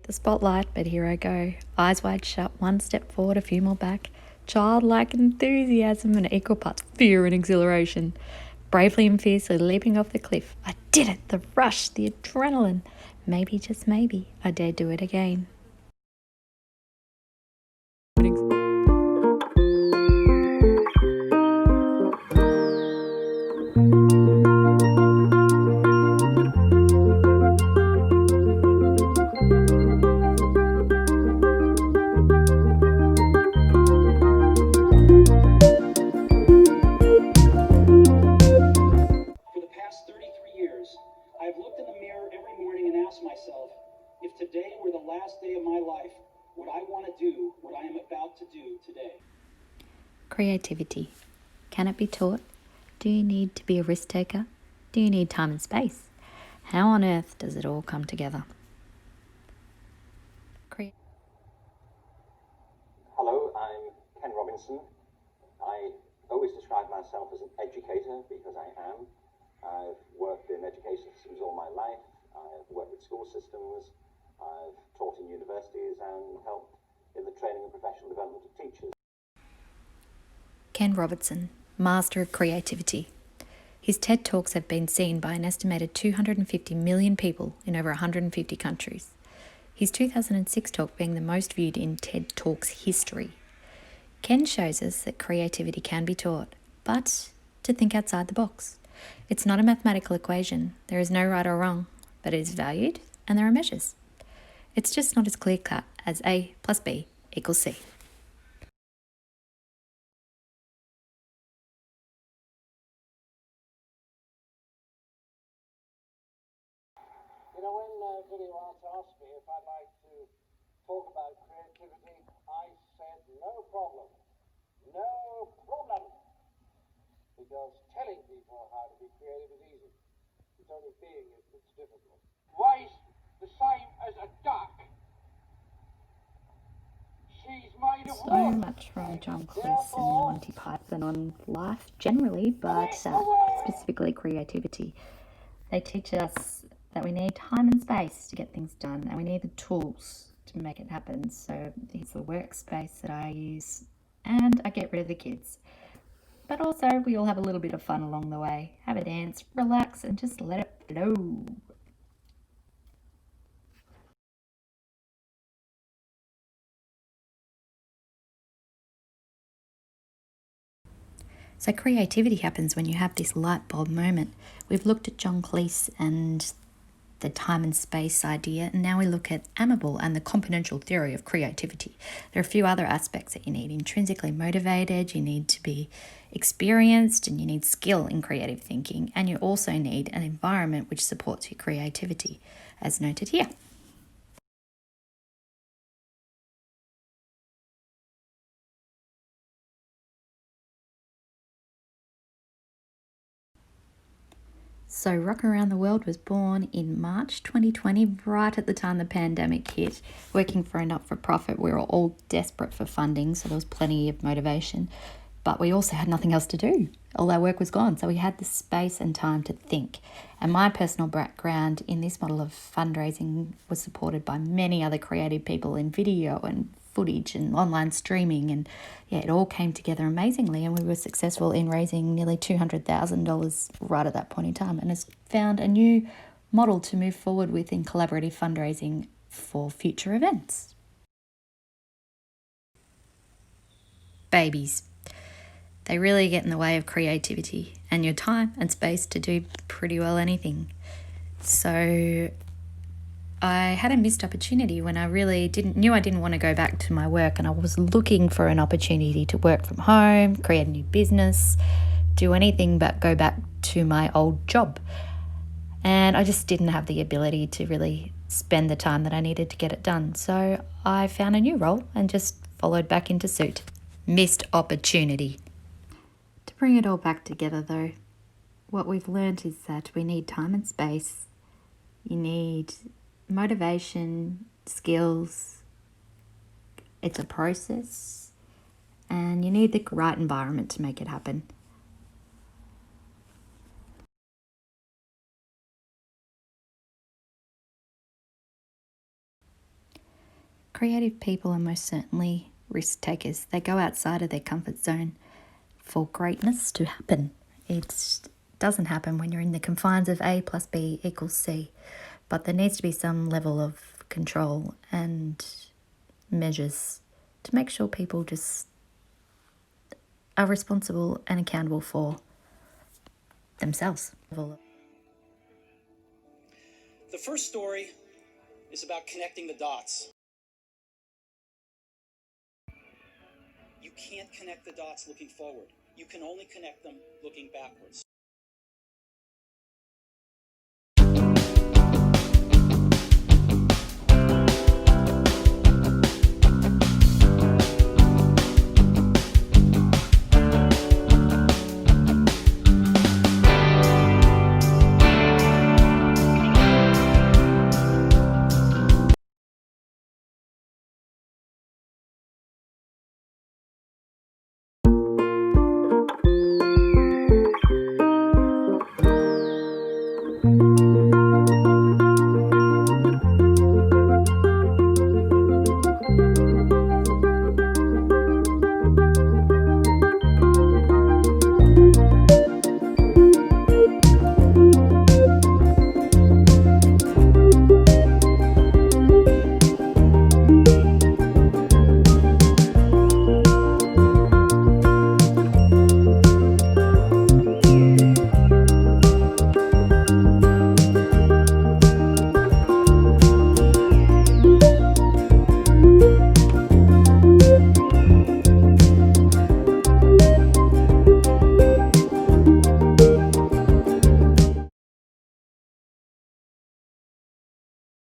the spotlight, but here I go. Eyes wide shut, one step forward, a few more back. Childlike enthusiasm and equal parts fear and exhilaration. Bravely and fiercely leaping off the cliff. I did it! The rush, the adrenaline. Maybe, just maybe, I dare do it again. For the past 33 years, I have looked in the mirror every morning and asked myself, if today were the last day of my life, would I want to do what I am about to do today? Creativity. Can it be taught? Do you need to be a risk taker? Do you need time and space? How on earth does it all come together? Hello, I'm Ken Robinson. I always describe myself as an educator because I am. I've worked in education systems all my life. I've worked with school systems. I've taught in universities and helped in the training and professional development of teachers. Ken Robinson, master of creativity. His TED Talks have been seen by an estimated 250 million people in over 150 countries. His 2006 talk being the most viewed in TED Talks history. Ken shows us that creativity can be taught, but to think outside the box. It's not a mathematical equation. There is no right or wrong, but it is valued and there are measures. It's just not as clear-cut as A plus B equals C. You know, when Billy Watts asked me if I'd like to talk about creativity, I said no problem. No problem. Because telling people how to be creative is easy. It's only being it that's difficult. Weighs the same as a duck. She's made of So wood. much from John Cleese and Monty Python on life generally, but specifically creativity. They teach us that we need time and space to get things done, and we need the tools to make it happen. So here's the workspace that I use, and I get rid of the kids. But also, we all have a little bit of fun along the way. Have a dance, relax, and just let it flow. So creativity happens when you have this light bulb moment. We've looked at John Cleese and the time and space idea, and now we look at Amable and the componential theory of creativity. There are a few other aspects that you need. Intrinsically motivated, you need to be experienced, and you need skill in creative thinking, and you also need an environment which supports your creativity, as noted here. So Rock Around the World was born in March 2020, right at the time the pandemic hit. Working for a not-for-profit, we were all desperate for funding, so there was plenty of motivation. But we also had nothing else to do. All our work was gone, so we had the space and time to think. And my personal background in this model of fundraising was supported by many other creative people in video and footage and online streaming, and yeah, it all came together amazingly, and we were successful in raising nearly $200,000 right at that point in time, and has found a new model to move forward with in collaborative fundraising for future events. Babies. They really get in the way of creativity and your time and space to do pretty well anything. So I had a missed opportunity when I really knew I didn't want to go back to my work, and I was looking for an opportunity to work from home, create a new business, do anything but go back to my old job. And I just didn't have the ability to really spend the time that I needed to get it done. So I found a new role and just followed back into suit. Missed opportunity. To bring it all back together though, what we've learned is that we need time and space. You need motivation, skills. It's a process, and you need the right environment to make it happen. Creative people are most certainly risk takers. They go outside of their comfort zone for greatness to happen. It doesn't happen when you're in the confines of A plus B equals C, but there needs to be some level of control and measures to make sure people just are responsible and accountable for themselves. The first story is about connecting the dots. You can't connect the dots looking forward. You can only connect them looking backwards.